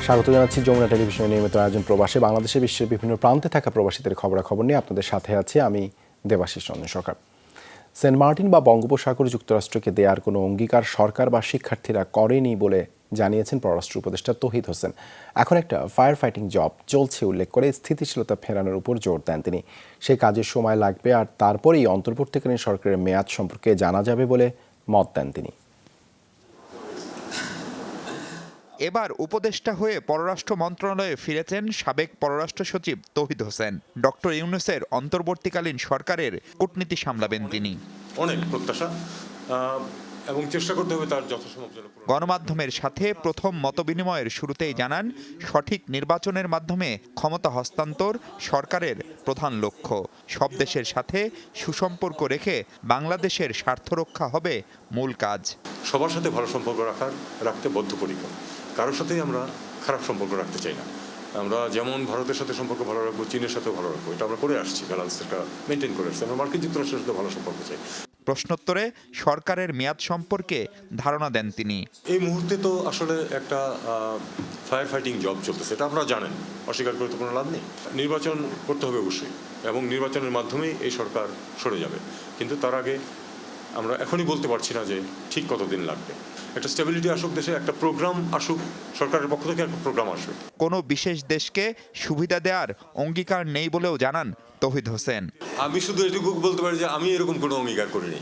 স্বাগত জানাচ্ছি যমুনা টেলিভিশনের নিয়মিত আয়োজন প্রবাসে। বাংলাদেশে বিশ্বের বিভিন্ন প্রান্তে থাকা প্রবাসীদের খবরাখবর নিয়ে আপনাদের সাথে আছি আমি দেবাশিস রঞ্জন সরকার। সেন্ট মার্টিন বা বঙ্গোপসাগর যুক্তরাষ্ট্রকে দেওয়ার কোনো অঙ্গীকার সরকার বা শিক্ষার্থীরা করেনি বলে জানিয়েছেন পররাষ্ট্র উপদেষ্টা তৌহিদ হোসেন। এখন একটা ফায়ার ফাইটিং জব চলছে উল্লেখ করে স্থিতিশীলতা ফেরানোর উপর জোর দেন তিনি। সে কাজের সময় লাগবে আর তারপরেই অন্তর্বর্তীকালীন সরকারের মেয়াদ সম্পর্কে জানা যাবে বলে মত দেন তিনি। এবার উপদেষ্টা হয়ে পররাষ্ট্র মন্ত্রণালয়ে ফিরেছেন সাবেক পররাষ্ট্র সচিব তৌহিদ হোসেন। ডক্টর ইউনূসের অন্তর্বর্তীকালীন সরকারের কূটনীতি সামলাবেন তিনি। অনেক প্রত্যাশা এবং চেষ্টা করতে হবে তার যথাসম্ভব। গণমাধ্যমের সাথে প্রথম মতবিনিময়ের শুরুতেই জানান, সঠিক নির্বাচনের মাধ্যমে ক্ষমতা হস্তান্তর সরকারের প্রধান লক্ষ্য। সব দেশের সাথে সুসম্পর্ক রেখে বাংলাদেশের স্বার্থ রক্ষা হবে মূল কাজ। সবার সাথে ভালো সম্পর্ক রাখতে বদ্ধপরিকর। কারোর সাথেই আমরা খারাপ সম্পর্ক রাখতে চাই না। আমরা যেমন ভারতের সাথে সম্পর্ক ভালো রাখবো, চীনের সাথেও ভালো রাখবো, এটা আমরা করে আসছি, ব্যালেন্সটা মেনটেন করে আসছি। আমরা মার্কিন যুক্তরাষ্ট্রের সাথে ভালো সম্পর্ক চাই। প্রশ্নোত্তরে সরকারের মেয়াদ সম্পর্কে ধারণা দেন তিনি। এই মুহূর্তে তো আসলে একটা ফায়ার ফাইটিং জব চলতেছে, এটা আপনারা জানেন, অস্বীকার করে তো কোনো লাভ নেই। নির্বাচন করতে হবে অবশ্যই, এবং নির্বাচনের মাধ্যমেই এই সরকার সরে যাবে। কিন্তু তার আগে আমরা এখনই বলতে পারছি না যে ঠিক কতদিন লাগবে। একটা স্টেবিলিটি আসুক দেশে, একটা প্রোগ্রাম আসুক, সরকারের পক্ষ থেকে একটা প্রোগ্রাম আসবে। কোনো বিশেষ দেশকে সুবিধা দেওয়ার অঙ্গীকার নেই বলেও জানান তৌহিদ হোসেন। আমি শুধু এটুকু বলতে পারি যে আমি এরকম কোনো অঙ্গীকার করিনি।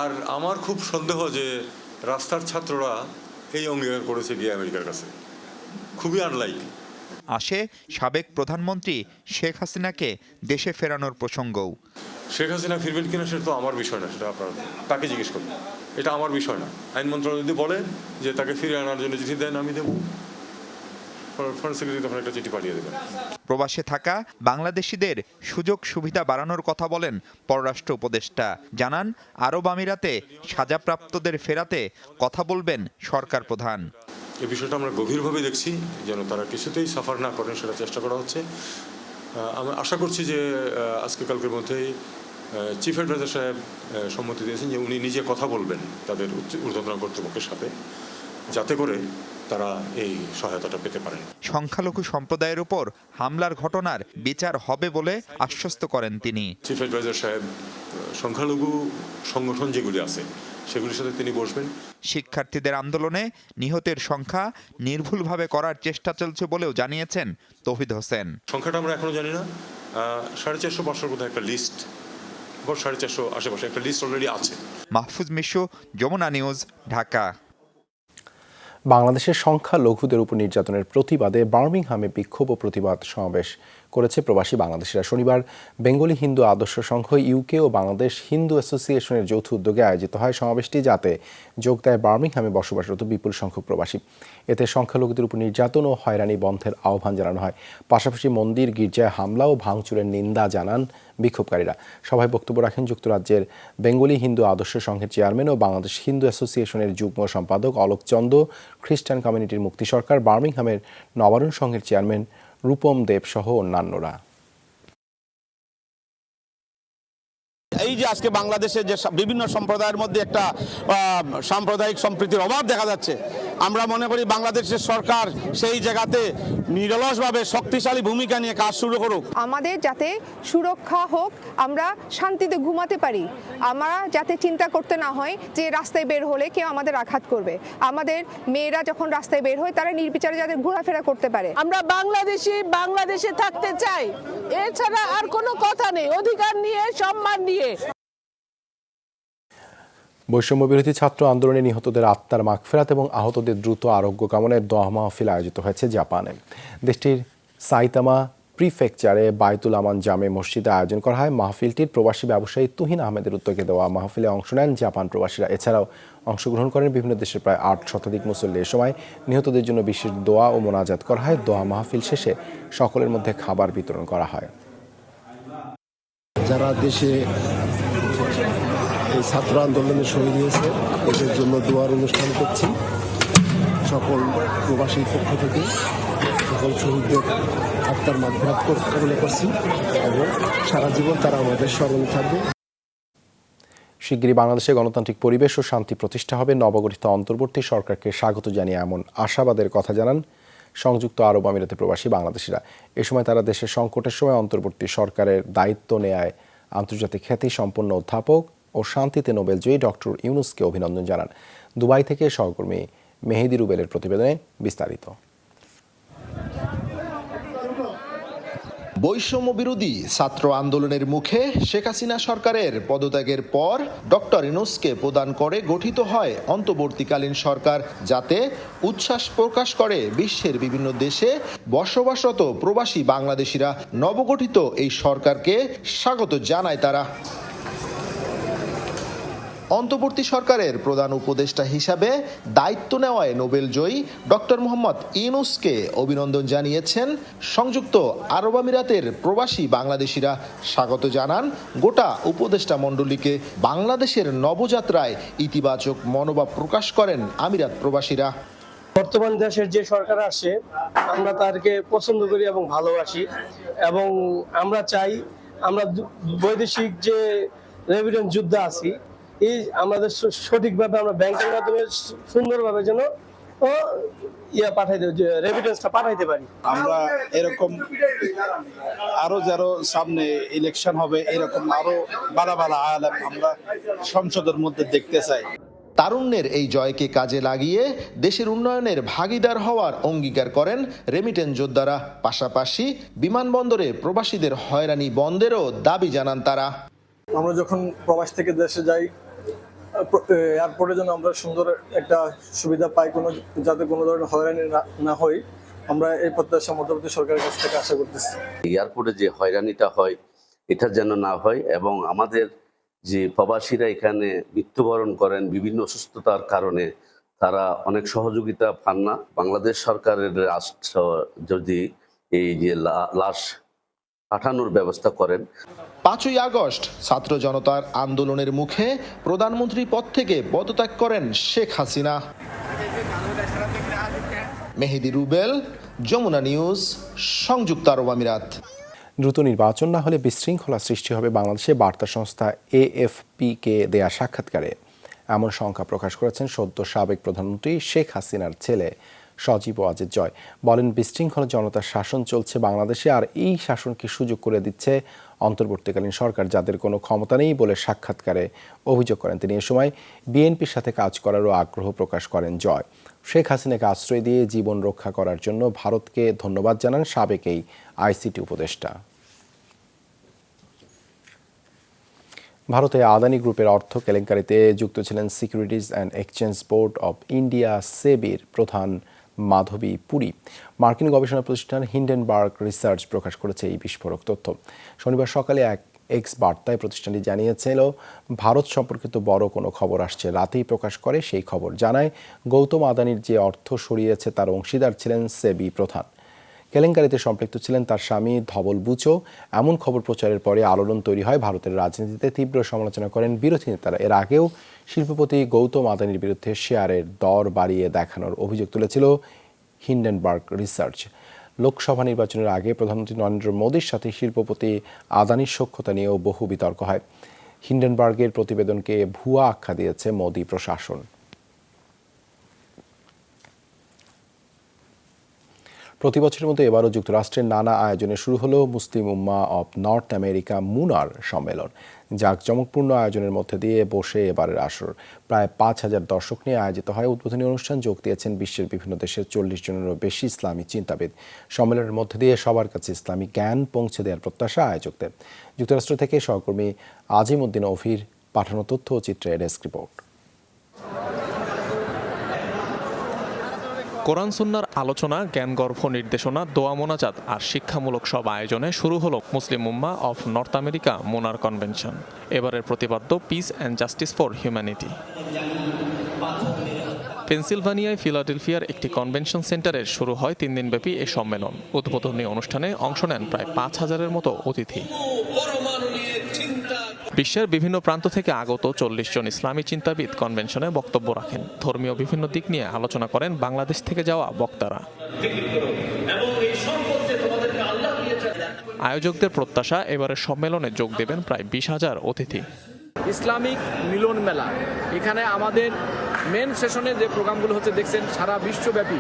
আর আমার খুব সন্দেহ যে রাস্তার ছাত্ররা এই অঙ্গীকার করেছে গিয়ে আমেরিকার কাছে, খুবই আনলাইকলি। আসে সাবেক প্রধানমন্ত্রী শেখ হাসিনাকে দেশে ফেরানোর প্রসঙ্গও। শেখ হাসিনা ফিরবেন কিনা সেটা তো আমার বিষয় না, সেটা আপনারা তাকে জিজ্ঞেস করবেন। এটা আমার বিষয় না। আইন মন্ত্রণালয় যদি বলে যে তাকে ফিরে আনার জন্য চিঠি দেন, আমি দেবো। ফরেন সেক্রেটারি তখন একটা চিঠি পাঠিয়ে দেবেন। প্রবাসে থাকা বাংলাদেশিদের সুযোগ সুবিধা বাড়ানোর কথা বলেন পররাষ্ট্র উপদেষ্টা। জানান, আরব আমিরাতে সাজাপ্রাপ্তদের ফেরাতে কথা বলবেন সরকার প্রধান। এই বিষয়টা আমরা গভীরভাবে দেখছি, যেন তারা কিছুতেই সাফার না করেন সেটা চেষ্টা করা হচ্ছে। আমি আশা করছি যে আজকে কালকের মধ্যেই চিফ অ্যাডভাইজার সাহেব সম্মতি দিয়েছেন যে উনি নিজে কথা বলবেন তাদের ঊর্ধ্বতন কর্তৃপক্ষের সাথে, যাতে করে তারা এই সহায়তাটা পেতে পারেন। সংখ্যালঘু সম্প্রদায়ের উপর হামলার ঘটনার বিচার হবে বলে আশ্বস্ত করেন তিনি। চিফ অ্যাডভাইজার সাহেব সংখ্যালঘু সংগঠন যেগুলি আছে সেগুলির সাথে তিনি বসবেন। শিক্ষার্থীদের আন্দোলনে নিহতের সংখ্যা নির্ভুলভাবে করার চেষ্টা চলছে বলেও জানিয়েছেন তৌহিদ হোসেন। সংখ্যাটা আমরা এখনো জানি না। 450-500 বোধহয় একটা লিস্ট, 450 আশেপাশে একটা লিস্ট অলরেডি আছে। মাহফুজ মিশু, যমুনা নিউজ, ঢাকা। বাংলাদেশের সংখ্যালঘুদের উপর নির্যাতনের প্রতিবাদে বার্মিংহামে বিক্ষোভ ও প্রতিবাদ সমাবেশ করেছে প্রবাসী বাংলাদেশিরা। শনিবার বেঙ্গলি হিন্দু আদর্শ সংঘ, ইউকে ও বাংলাদেশ হিন্দু অ্যাসোসিয়েশনের যৌথ উদ্যোগে আয়োজিত হয় সমাবেশটি, যাতে যোগ দেয় বার্মিংহামে বসবাসরত বিপুল সংখ্যক প্রবাসী। এতে সংখ্যালঘুদের উপর নির্যাতন ও হয়রানি বন্ধের আহ্বান জানানো হয়। পাশাপাশি মন্দির গির্জায় হামলা ও ভাঙচুরের নিন্দা জানান বিক্ষোভকারীরা। সভায় বক্তব্য রাখেন যুক্তরাজ্যের বেঙ্গলি হিন্দু আদর্শ সংঘের চেয়ারম্যান ও বাংলাদেশ হিন্দু অ্যাসোসিয়েশনের যুগ্ম সম্পাদক অলোক চন্দ, খ্রিস্টান কমিউনিটির মুক্তি সরকার, বার্মিংহামের নবারুণ সংঘের চেয়ারম্যান রূপম দেব সহ অন্যান্যরা। এই যে আজকে বাংলাদেশের যে বিভিন্ন সম্প্রদায়ের মধ্যে একটা সাম্প্রদায়িক সম্প্রীতির অভাব দেখা যাচ্ছে, আমরা মনে করি বাংলাদেশের সরকার সেই জায়গাতে নিরলসভাবে শক্তিশালী ভূমিকা নিয়ে কাজ শুরু করুক। আমাদের যাতে সুরক্ষা হোক, আমরা শান্তিতে ঘুমাতে পারি, আমরা যাতে চিন্তা করতে না হয় যে রাস্তায় বের হলে কেউ আমাদের আঘাত করবে। আমাদের মেয়েরা যখন রাস্তায় বের হয় তারা নির্বিচারে যাতে ঘোরাফেরা করতে পারে। আমরা বাংলাদেশে থাকতে চাই, এছাড়া আর কোনো কথা নেই। অধিকার নিয়ে, সম্মান নিয়ে। বৈষম্য বিরোধী ছাত্র আন্দোলনে নিহতদের আত্মার মাগফিরাত এবং আহতদের দ্রুত আরোগ্য কামনায় দোয়া মাহফিল আয়োজিত হয়েছে জাপানে। দেশটির সাইতামা প্রিফেকচারে বায়তুল আমান জামে মসজিদে আয়োজন করা হয় মাহফিলটির। প্রবাসী ব্যবসায়ী তুহিন আহমেদের উদ্যোগে দেওয়া মাহফিলে অংশ নেন জাপান প্রবাসীরা। এছাড়াও অংশগ্রহণ করেন বিভিন্ন দেশের প্রায় 8 শতাধিক মুসল্লি। এ সময় নিহতদের জন্য বিশেষ দোয়া ও মোনাজাত করা হয়। দোয়া মাহফিল শেষে সকলের মধ্যে খাবার বিতরণ করা হয়। যারা দেশে এই ছাত্র আন্দোলনে শহীদ হয়েছে এদের জন্য দোয়ার অনুষ্ঠান করছি। সকল প্রবাসীর পক্ষ থেকে সকল শহীদদের আত্মার মাগফিরাত কামনা করছি এবং সারা জীবন তারা আমাদের স্মরণে থাকবে। শিগগিরই বাংলাদেশে গণতান্ত্রিক পরিবেশ ও শান্তি প্রতিষ্ঠা হবে। নবগঠিত অন্তর্বর্তী সরকারকে স্বাগত জানিয়ে এমন আশাবাদের কথা জানান সংযুক্ত আরব আমিরাতে প্রবাসী বাংলাদেশিরা। এ সময় তারা দেশের সংকটের সময় অন্তর্বর্তী সরকারের দায়িত্ব নেয়ায় আন্তর্জাতিক খ্যাতি সম্পন্ন অধ্যাপক ও শান্তিতে নোবেলজয়ী ডক্টর ইউনুসকে অভিনন্দন জানান। দুবাই থেকে সহকর্মী মেহেদি রুবেলের প্রতিবেদনে বিস্তারিত। বৈষম্য বিরোধী ছাত্র আন্দোলনের মুখে শেখ হাসিনা সরকারের পদত্যাগের পর ডক্টর ইউনূসকে প্রদান করে গঠিত হয় অন্তর্বর্তীকালীন সরকার, যাতে উচ্ছ্বাস প্রকাশ করে বিশ্বের বিভিন্ন দেশে বসবাসরত প্রবাসী বাংলাদেশিরা। নবগঠিত এই সরকারকে স্বাগত জানায় তারা। অন্তর্বর্তী সরকারের প্রধান উপদেষ্টা হিসাবে দায়িত্ব নেওয়ায় নোবেলজয়ী ডক্টর মোহাম্মদ ইউনূসকে অভিনন্দন জানিয়েছেন সংযুক্ত আরব আমিরাতের প্রবাসী বাংলাদেশিরা। স্বাগত জানান গোটা উপদেষ্টা মণ্ডলীকে। বাংলাদেশের নবযাত্রায় ইতিবাচক মনোভাব প্রকাশ করেন আমিরাত প্রবাসীরা। বর্তমান দেশের যে সরকার আসে আমরা তাদেরকে পছন্দ করি এবং ভালোবাসি, এবং আমরা চাই আমরা বৈদেশিক যে রেভিডেন্স যুদ্ধ আছি এই আমাদের সঠিকভাবে আমরা ব্যাংকের মাধ্যমে সুন্দরভাবে যেন রেভিডেন্সটা পাঠাইতে পারি। আমরা এরকম আরো যারা সামনে ইলেকশন হবে এরকম আরো বাড়া আলেম আমরা সংসদের মধ্যে দেখতে চাই। তারুণ্যের এই জয়কে কাজে লাগিয়ে দেশের উন্নয়নের ভাগিদার হওয়ার অঙ্গীকার করেন রেমিটেন্স যোদ্ধারা। পাশাপাশি বিমানবন্দরে প্রবাসীদের হয়রানি বন্ধেরও দাবি জানান তারা। আমরা যখন প্রবাস থেকে দেশে যাই এয়ারপোর্টে যেন আমরা সুন্দর একটা সুবিধা পাই, যাতে কোনো ধরনের হয়রানি না হয়, আমরা এই প্রত্যাশা মধ্যবর্তী সরকারের কাছ থেকে আশা করতেছি। এয়ারপোর্টে যে হয়রানিটা হয় এটা যেন না হয়, এবং আমাদের যে প্রবাসীরা এখানে মৃত্যুবরণ করেন বিভিন্ন অসুস্থতার কারণে তারা অনেক সহযোগিতা পান না। বাংলাদেশ সরকারের রাষ্ট্র যদি এই যে লাশ পাঠানোর ব্যবস্থা করেন। 5ই আগস্ট ছাত্র জনতার আন্দোলনের মুখে প্রধানমন্ত্রী পদ থেকে পদত্যাগ করেন শেখ হাসিনা। মেহেদি রুবেল, যমুনা নিউজ, সংযুক্ত আরব আমিরাত। দ্রুত নির্বাচন না হলে বিশৃঙ্খলা সৃষ্টি হবে বাংলাদেশে বার্তা সংস্থা AFP-কে দেয়া সাক্ষাৎকারে এমন শঙ্কা প্রকাশ করেছেন সদ্য সাবেক প্রধানমন্ত্রী শেখ হাসিনার ছেলে সজীব ওয়াজেদ জয়। বলেন, বিশৃঙ্খলা জনতার শাসন চলছে বাংলাদেশে, আর এই শাসনকে সুযোগ করে দিচ্ছে অন্তর্বর্তীকালীন সরকার, যাদের কোনো ক্ষমতা নেই বলে সাক্ষাৎকারে অভিযোগ করেন তিনি। এ সময় বিএনপির সাথে কাজ করারও আগ্রহ প্রকাশ করেন জয়। শেখ হাসিনাকে আশ্রয় দিয়ে জীবন রক্ষা করার জন্য ভারতকে ধন্যবাদ জানান সাবেক এই ICT উপদেষ্টা। ভারতে আদানি গ্রুপের অর্থ কেলেঙ্কারিতে যুক্ত ছিলেন securities and exchange board of India সেবির প্রধান মাধবী পুরী। মার্কিন গবেষণা প্রতিষ্ঠান হিন্ডেনবার্গ রিসার্চ প্রকাশ করেছে এই বিস্ফোরক তথ্য। শনিবার সকালে এক এক্স বার্তায় প্রতিষ্ঠানটি জানিয়েছিল, ভারত সম্পর্কিত বড় কোনো খবর আসছে রাতেই প্রকাশ করে সেই খবর। জানায়, গৌতম আদানির যে অর্থ সরিয়েছে তার অংশীদার ছিলেন সেবি প্রধান। কেলেঙ্কারিতে সম্পৃক্ত ছিলেন তার স্বামী ধবল বুচো। এমন খবর প্রচারের পরে আলোড়ন তৈরি হয় ভারতের রাজনীতিতে। তীব্র সমালোচনা করেন বিরোধী নেতারা। এর আগেও শিল্পপতি গৌতম আদানির বিরুদ্ধে শেয়ারের দর বাড়িয়ে দেখানোর অভিযোগ তুলেছিল হিন্ডেনবার্গ রিসার্চ। লোকসভা নির্বাচনের আগে প্রধানমন্ত্রী নরেন্দ্র মোদীর সাথে শিল্পপতি আদানির সখ্যতা নিয়েও বহু বিতর্ক হয়। হিন্ডেনবার্গের প্রতিবেদনকে ভুয়া আখ্যা দিয়েছে মোদী প্রশাসন। প্রতি বছরের মতো এবারও যুক্তরাষ্ট্রের নানা আয়োজনে শুরু হলো Muslim Ummah of north America Munnar সম্মেলন। জাঁকজমকপূর্ণ আয়োজনের মধ্যে দিয়ে বসে এবারের আসর। প্রায় 5,000 দর্শক নিয়ে আয়োজিত হয় উদ্বোধনী অনুষ্ঠান। যোগ দিয়েছেন বিশ্বের বিভিন্ন দেশের 40 জনেরও বেশি ইসলামী চিন্তাবিদ। সম্মেলনের মধ্যে দিয়ে সবার কাছে ইসলামী জ্ঞান পৌঁছে দেওয়ার প্রত্যাশা আয়োজকদের। যুক্তরাষ্ট্র থেকে সহকর্মী আজিমউদ্দিন অফির পাঠানো তথ্য ও চিত্রে ডেস্ক রিপোর্ট। কোরআন সুন্নাহর আলোচনা, জ্ঞানগর্ভ নির্দেশনা, দোয়া মোনাজাত আর শিক্ষামূলক সব আয়োজনে শুরু হলো Muslim Ummah of North America মুনার কনভেনশন। এবারের প্রতিপাদ্য peace and justice for humanity. পেনসিলভানিয়ায় ফিলাডেলফিয়ার একটি কনভেনশন সেন্টারের শুরু হয় 3 দিনব্যাপী এ সম্মেলন। উদ্বোধনী অনুষ্ঠানে অংশ নেন প্রায় 5,000-এর মতো অতিথি। বিশ্বের বিভিন্ন প্রান্ত থেকে আগত 40 জন ইসলামী চিন্তাবিদ কনভেনশনে বক্তব্য রাখেন। ধর্মীয় বিভিন্ন দিক নিয়ে আলোচনা করেন বাংলাদেশ থেকে যাওয়া বক্তারা। আয়োজকদের প্রত্যাশা, এবারের সম্মেলনে যোগ দেবেন প্রায় 20,000 অতিথি। ইসলামিক মিলন মেলা। এখানে আমাদের মেন সেশনে যে প্রোগ্রামগুলো হচ্ছে দেখছেন সারা বিশ্বব্যাপী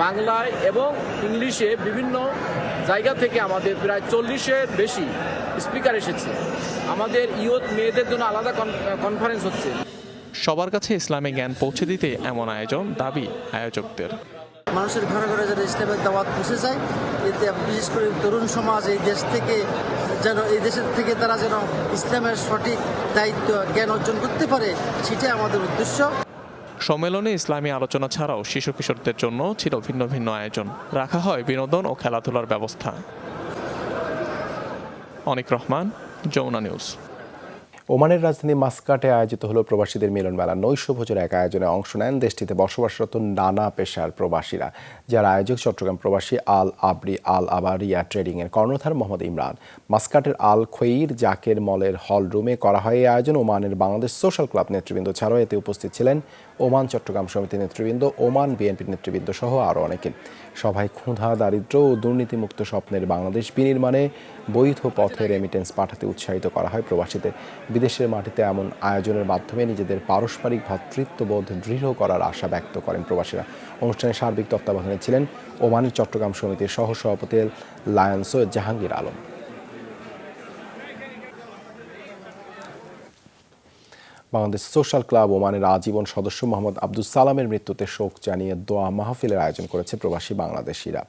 বাংলায় এবং ইংলিশে বিভিন্ন জায়গা থেকে আমাদের প্রায় 40-এর বেশি স্পিকার এসেছে। আমাদের ইয়ুথ মেয়েদের জন্য আলাদা কনফারেন্স হচ্ছে। সবার কাছে ইসলামিক জ্ঞান পৌঁছে দিতে এমন আয়োজন দাবি আয়োজকদের। মানুষের ঘরে ঘরে যেন ইসলামের দাওয়াত পৌঁছে যায়, এতে বিশেষ করে তরুণ সমাজ এই দেশের থেকে তারা যেন ইসলামের সঠিক দায়িত্ব জ্ঞান অর্জন করতে পারে, সেটাই আমাদের উদ্দেশ্য। সম্মেলনে ইসলামী আলোচনা ছাড়াও শিশু কিশোরদের জন্য ছিল ভিন্ন ভিন্ন আয়োজন। রাখা হয় বিনোদন ও খেলাধুলার ব্যবস্থা। অনিক রহমান, যমুনা নিউজ। ওমানের রাজধানী মাস্কাটে আয়োজিত হলো প্রবাসীদের মিলন মেলা। নৈশভোজের এক আয়োজনে অংশ নেন দেশটিতে বসবাসরত নানা পেশার প্রবাসীরা, যার আয়োজক চট্টগ্রাম প্রবাসী আল আবরি আল আবারিয়া ট্রেডিং এর কর্ণধার মোহাম্মদ ইমরান। মাস্কাটের আল খৈর জাকের মলের হল রুমে করা হয় এই আয়োজন। ওমানের বাংলাদেশ সোশ্যাল ক্লাব নেতৃবৃন্দ ছাড়াও এতে উপস্থিত ছিলেন ওমান চট্টগ্রাম সমিতি নেতৃবৃন্দ, ওমান বিএনপির নেতৃবৃন্দ সহ আরও অনেকে। সভায় ক্ষুধা, দারিদ্র্য ও দুর্নীতিমুক্ত স্বপ্নের বাংলাদেশ বিনির্মাণে বৈধ পথে রেমিটেন্স পাঠাতে উৎসাহিত করা হয় প্রবাসীদের। বিদেশের মাটিতে এমন আয়োজনের মাধ্যমে নিজেদের পারস্পরিক ভ্রাতৃত্ববোধ দৃঢ় করার আশা ব্যক্ত করেন প্রবাসীরা। অনুষ্ঠানে সার্বিক তত্ত্বাবধানে ছিলেন ওমানের চট্টগ্রাম সমিতির সহসভাপতি lion Syed Jahangir Alam. Bangladesh social club ওমানের আজীবন সদস্য মোহাম্মদ আব্দুল সালামের মৃত্যুতে শোক জানিয়ে দোয়া মাহফিলের আয়োজন করেছে প্রবাসী বাংলাদেশিরা।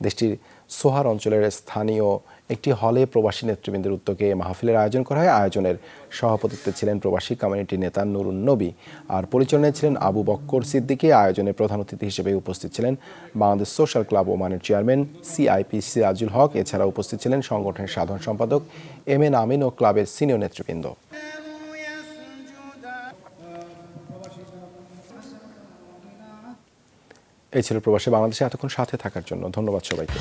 দেশটির সোহার অঞ্চলের স্থানীয় একটি হলে প্রবাসী নেতৃবৃন্দের উদ্যোগে মাহফিলের আয়োজন করা হয়। আয়োজনের সভাপতিত্বে ছিলেন প্রবাসী কমিউনিটি নেতা নুরুন নবী, আর পরিচালনায় ছিলেন আবু বক্কর সিদ্দিকী। আয়োজনে প্রধান অতিথি হিসেবে উপস্থিত ছিলেন বাংলাদেশ সোশ্যাল ক্লাব ওমানের চেয়ারম্যান সিআইপি সিরাজুল হক। এছাড়া উপস্থিত ছিলেন সংগঠনের সাধারণ সম্পাদক এম এন আমিন ও ক্লাবের সিনিয়র নেতৃবৃন্দ। এই ছিল প্রবাসী বাংলাদেশে এতক্ষণ সাথে থাকার জন্য ধন্যবাদ সবাইকে।